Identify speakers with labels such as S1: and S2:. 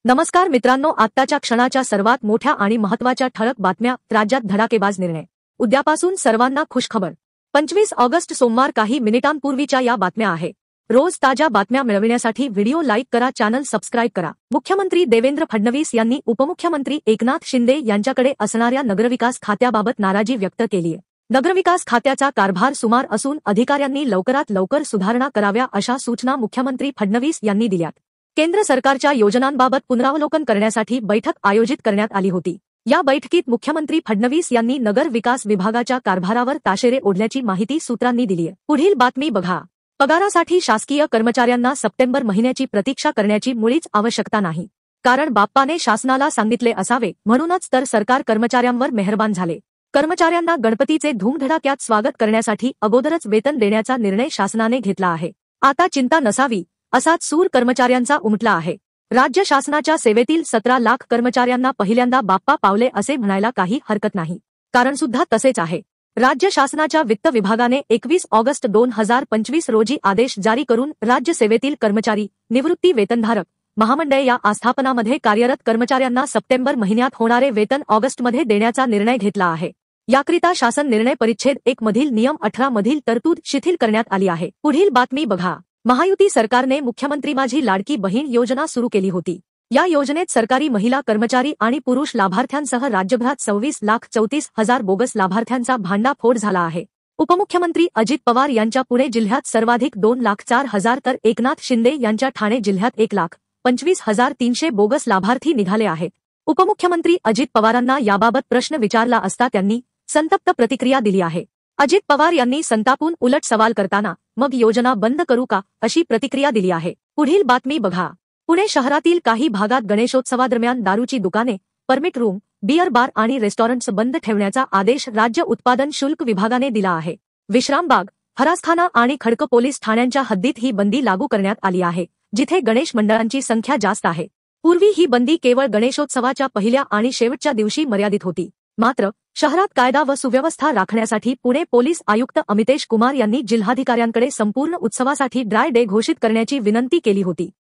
S1: नमस्कार मित्रांनो, आत्ताच्या क्षणाच्या सर्वात मोठ्या आणि महत्त्वाच्या ठळक बातम्या. राज्यात धडाकेबाज निर्णय. उद्यापासून सर्वांना खुशखबर. 25 ऑगस्ट सोमवार. काही मिनिटांपूर्वीच्या या बातम्या आहे. रोज ताज्या बातम्या मिळविण्यासाठी व्हिडिओ लाईक करा, चॅनल सबस्क्राईब करा. मुख्यमंत्री देवेंद्र फडणवीस यांनी उपमुख्यमंत्री एकनाथ शिंदे यांच्याकडे असणाऱ्या नगरविकास खात्याबाबत नाराजी व्यक्त केलीय. नगरविकास खात्याचा कारभार सुमार असून अधिकाऱ्यांनी लवकरात लवकर सुधारणा कराव्या अशा सूचना मुख्यमंत्री फडणवीस यांनी दिल्यात. केंद्र सरकारच्या योजनांबाबत पुनरावलोकन करण्यासाठी बैठक आयोजित करण्यात आली होती. या बैठकीत मुख्यमंत्री फडणवीस यांनी नगर विकास विभागाच्या कारभारावर ताशेरे ओढल्याची माहिती सूत्रांनी दिलीय. पुढील बातमी बघा. पगारासाठी शासकीय कर्मचाऱ्यांना सप्टेंबर महिन्याची प्रतीक्षा करण्याची मुळीच आवश्यकता नाही. कारण बाप्पाने शासनाला सांगितले असावे, म्हणूनच तर सरकार कर्मचाऱ्यांवर मेहरबान झाले. कर्मचाऱ्यांना गणपतीचे धूमधडाक्यात स्वागत करण्यासाठी अगोदरच वेतन देण्याचा निर्णय शासनाने घेतला आहे. आता चिंता नसावी, असाच सूर कर्मचाऱ्यांचा उमटला आहे. राज्य शासनाच्या सेवेतील 17 लाख कर्मचाऱ्यांना पहिल्यांदा बाप्पा पावले असे म्हणायला काही हरकत नाही. कारण सुद्धा तसेच आहे. राज्य शासनाच्या वित्त विभागाने 21 ऑगस्ट 2025 रोजी आदेश जारी करून राज्य सेवेतील कर्मचारी, निवृत्ती वेतनधारक, महामंडळे या आस्थापनामध्ये कार्यरत कर्मचाऱ्यांना सप्टेंबर महिन्यात होणारे वेतन ऑगस्टमध्ये देण्याचा निर्णय घेतला आहे. याकरिता शासन निर्णय परिच्छेद 1 मधील नियम 18 मधील तरतूद शिथिल करण्यात आली आहे. पुढील बातमी बघा. महायुती सरकारने मुख्यमंत्री माझी लाडकी बहीण योजना सुरू केली होती. या योजनेत सरकारी महिला कर्मचारी आणि पुरुष लाभार्थ्यांसह राज्यभरात 26,34,000 बोगस लाभार्थ्यांचा भांडाफोड झाला आहे. उपमुख्यमंत्री अजित पवार यांच्या पुणे जिल्ह्यात सर्वाधिक 2,04,000 तर एकनाथ शिंदे यांच्या ठाणे जिल्ह्यात 1,25,300 बोगस लाभार्थी निघाले आहेत. उपमुख्यमंत्री अजित पवारांना याबाबत प्रश्न विचारला असता त्यांनी संतप्त प्रतिक्रिया दिली आहे. अजित पवार यांनी संतापून उलट सवाल करताना मग योजना बंद करू का, अशी प्रतिक्रिया दिली आहे. पुढील बातमी बघा. पुणे शहरातील काही भागात गणेशोत्सवादरम्यान दारूची दुकाने, परमिट रूम, बियर बार आणि रेस्टॉरंट्स बंद ठेवण्याचा आदेश राज्य उत्पादन शुल्क विभागाने दिला आहे. विश्रामबाग, फरासखाना आणि खडक पोलीस ठाण्यांच्या हद्दीत ही बंदी लागू करण्यात आली आहे, जिथे गणेश मंडळांची संख्या जास्त आहे. पूर्वी ही बंदी केवळ गणेशोत्सवाच्या पहिल्या आणि शेवटच्या दिवशी मर्यादित होती. मात्र शहरात कायदा व सुव्यवस्था राखण्यासाठी पुणे पोलीस आयुक्त अमितेश कुमार यांनी जिल्हाधिकाऱ्यांकडे संपूर्ण उत्सवासाठी ड्राय डे घोषित करण्याची विनंती केली होती.